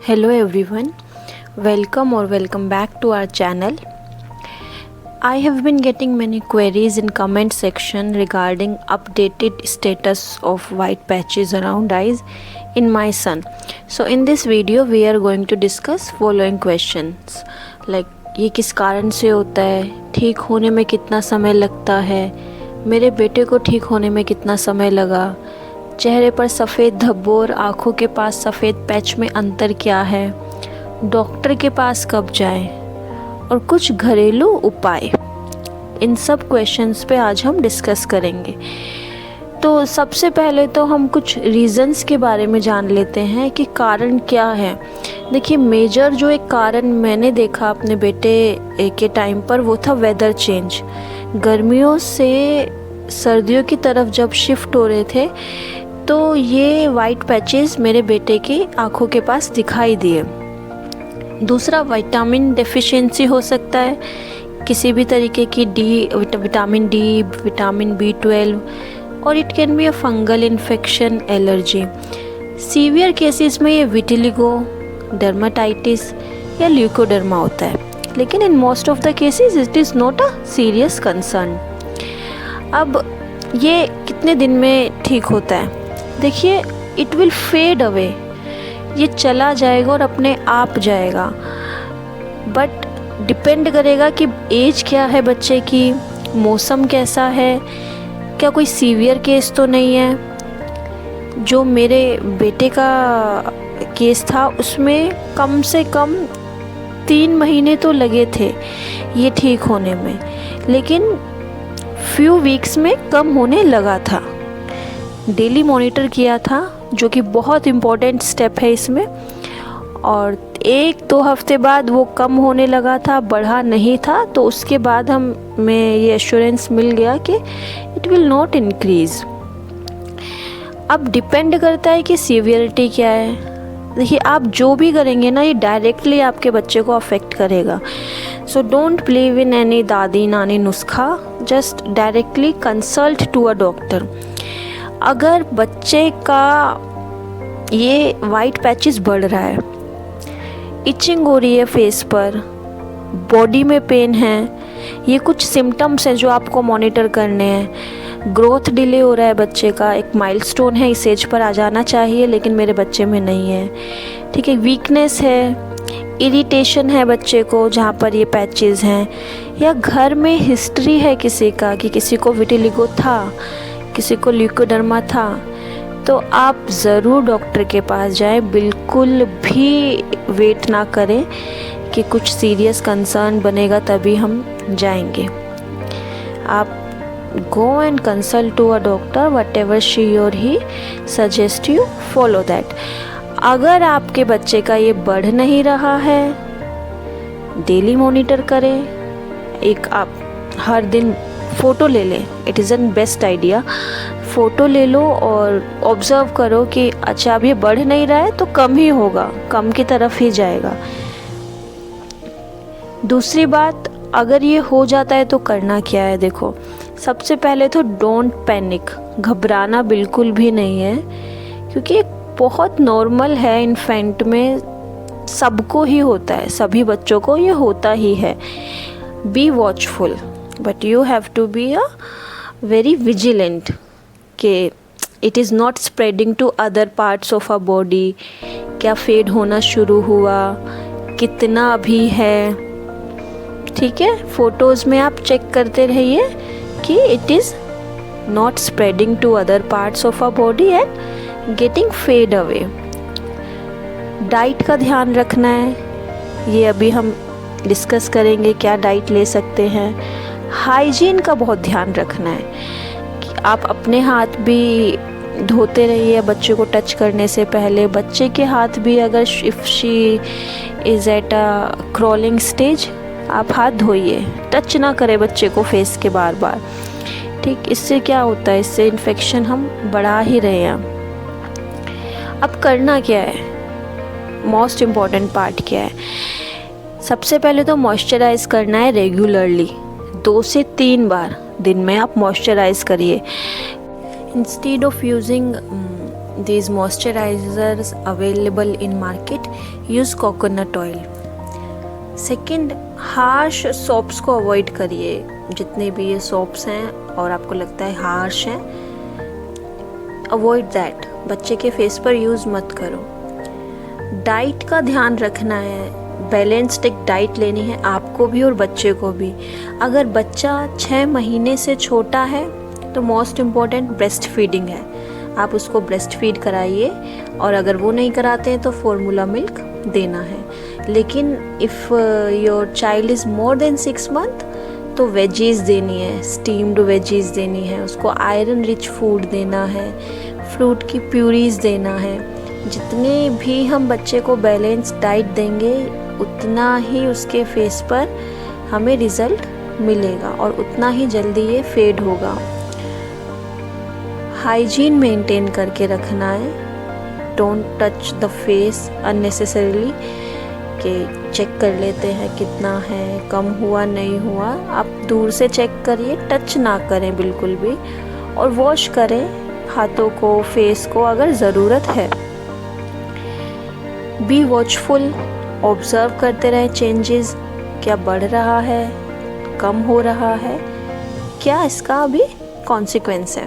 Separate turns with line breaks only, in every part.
Hello everyone, welcome back to our channel. I have been getting many queries in comment section regarding updated status of white patches around eyes in my son. So in this video we are going to discuss following questions like ये किस कारण से होता है, ठीक होने में कितना समय लगता है, मेरे बेटे को ठीक होने में कितना समय लगा, चेहरे पर सफ़ेद धब्बों और आँखों के पास सफ़ेद पैच में अंतर क्या है, डॉक्टर के पास कब जाएं और कुछ घरेलू उपाय। इन सब क्वेश्चंस पे आज हम डिस्कस करेंगे। तो सबसे पहले तो हम कुछ रीज़न्स के बारे में जान लेते हैं कि कारण क्या है। देखिए, मेजर जो एक कारण मैंने देखा अपने बेटे के टाइम पर वो था वेदर चेंज। गर्मियों से सर्दियों की तरफ जब शिफ्ट हो रहे थे तो ये वाइट पैचेस मेरे बेटे की आँखों के पास दिखाई दिए। दूसरा, विटामिन डेफिशिएंसी हो सकता है, किसी भी तरीके की विटामिन डी, विटामिन B12, और it can be a fungal infection, allergy. Severe cases में ये विटिलिगो, डर्माटाइटिस या ल्यूकोडर्मा होता है, लेकिन in most of the cases it is not a serious concern. अब ये कितने दिन में ठीक होता है? देखिए, इट विल फेड अवे, ये चला जाएगा और अपने आप जाएगा, बट डिपेंड करेगा कि एज क्या है बच्चे की, मौसम कैसा है, क्या कोई सीवियर केस तो नहीं है। जो मेरे बेटे का केस था उसमें कम से कम 3 महीने तो लगे थे ये ठीक होने में, लेकिन फ्यू वीक्स में कम होने लगा था। डेली मॉनिटर किया था, जो कि बहुत इम्पोर्टेंट स्टेप है इसमें, और 1-2 हफ्ते बाद वो कम होने लगा था, बढ़ा नहीं था। तो उसके बाद हमें ये एश्योरेंस मिल गया कि इट विल नॉट इंक्रीज़। अब डिपेंड करता है कि सीवियरिटी क्या है। देखिए, आप जो भी करेंगे ना, ये डायरेक्टली आपके बच्चे को अफेक्ट करेगा। So don't believe in any दादी नानी नुस्खा, just directly consult to a doctor. अगर बच्चे का ये वाइट पैचेस बढ़ रहा है, इचिंग हो रही है फेस पर, बॉडी में पेन है, ये कुछ सिम्टम्स हैं जो आपको मॉनिटर करने हैं। ग्रोथ डिले हो रहा है बच्चे का, एक माइलस्टोन है, इस एज पर आ जाना चाहिए लेकिन मेरे बच्चे में नहीं है, ठीक है। वीकनेस है, इरिटेशन है बच्चे को जहाँ पर ये पैचेस हैं, या घर में हिस्ट्री है किसी का कि किसी को विटिलिगो था, किसी को ल्यूकोडर्मा था, तो आप ज़रूर डॉक्टर के पास जाएं। बिल्कुल भी वेट ना करें कि कुछ सीरियस कंसर्न बनेगा तभी हम जाएंगे। आप go and consult to a doctor, whatever she or he suggest you, follow that. अगर आपके बच्चे का ये बढ़ नहीं रहा है, डेली मॉनिटर करें। एक आप हर दिन फ़ोटो ले लें, it is an best idea. Photo ले लो और ऑब्ज़र्व करो कि अच्छा अब ये बढ़ नहीं रहा है तो कम ही होगा, कम की तरफ ही जाएगा। दूसरी बात, अगर ये हो जाता है तो करना क्या है? देखो, सबसे पहले तो डोंट पैनिक, घबराना बिल्कुल भी नहीं है, क्योंकि बहुत नॉर्मल है। इन्फेंट में सबको ही होता है, सभी बच्चों को ये होता ही है। Be watchful, but you have to be a very vigilant कि it is not spreading to other parts of a body. क्या फेड होना शुरू हुआ, कितना अभी है, ठीक है। फ़ोटोज़ में आप चेक करते रहिए कि it is not spreading to other parts of a body and getting fade away. Diet का ध्यान रखना है, ये अभी हम डिस्कस करेंगे क्या डाइट ले सकते हैं। हाइजीन का बहुत ध्यान रखना है कि आप अपने हाथ भी धोते रहिए बच्चे को टच करने से पहले। बच्चे के हाथ भी अगर if she is at a crawling stage, आप हाथ धोइए, टच ना करें बच्चे को फेस के बार बार, ठीक। इससे क्या होता है, इससे इन्फेक्शन हम बढ़ा ही रहे हैं। अब करना क्या है, मोस्ट इम्पॉर्टेंट पार्ट क्या है? सबसे पहले तो मॉइस्चराइज़ करना है रेगुलरली, 2 से 3 बार दिन में आप मॉइस्चराइज़ करिए। Instead of using these moisturizers available in market, use coconut oil. Second, harsh soaps को अवॉइड करिए. जितने भी ये सोप्स हैं और आपको लगता है हार्श हैं, अवॉइड दैट. बच्चे के फेस पर यूज़ मत करो. डाइट का ध्यान रखना है. बैलेंस्ड एक डाइट लेनी है आपको भी और बच्चे को भी. अगर बच्चा 6 महीने से छोटा है तो मोस्ट इम्पॉर्टेंट ब्रेस्ट फीडिंग है. आप उसको ब्रेस्ट फीड कराइए, और अगर वो नहीं कराते हैं तो फॉर्मूला मिल्क देना है. लेकिन if your child is more than 6 month तो वेजीज़ देनी है, स्टीम्ड वेजीज़ देनी है, उसको आयरन रिच फूड देना है, फ्रूट की प्यूरीज देना है. जितने भी हम बच्चे को बैलेंस डाइट देंगे उतना ही उसके फेस पर हमें रिज़ल्ट मिलेगा और उतना ही जल्दी ये फेड होगा. हाइजीन मेंटेन करके रखना है. Don't touch the face unnecessarily कि चेक कर लेते हैं कितना है, कम हुआ नहीं हुआ. आप दूर से चेक करिए, टच ना करें बिल्कुल भी, और वॉश करें हाथों को, फेस को अगर ज़रूरत है. बी वॉचफुल, ऑब्ज़र्व करते रहें चेंजेस. क्या बढ़ रहा है, कम हो रहा है, क्या इसका अभी कॉन्सिक्वेंस है.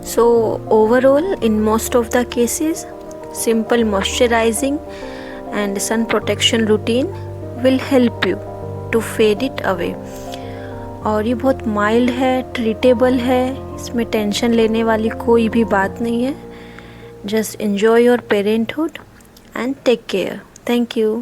So overall in most of the cases simple moisturising and sun protection routine will help you to fade it away. और ये बहुत माइल्ड है, ट्रीटेबल है, इसमें टेंशन लेने वाली कोई भी बात नहीं है. Just enjoy your parenthood and take care. Thank you.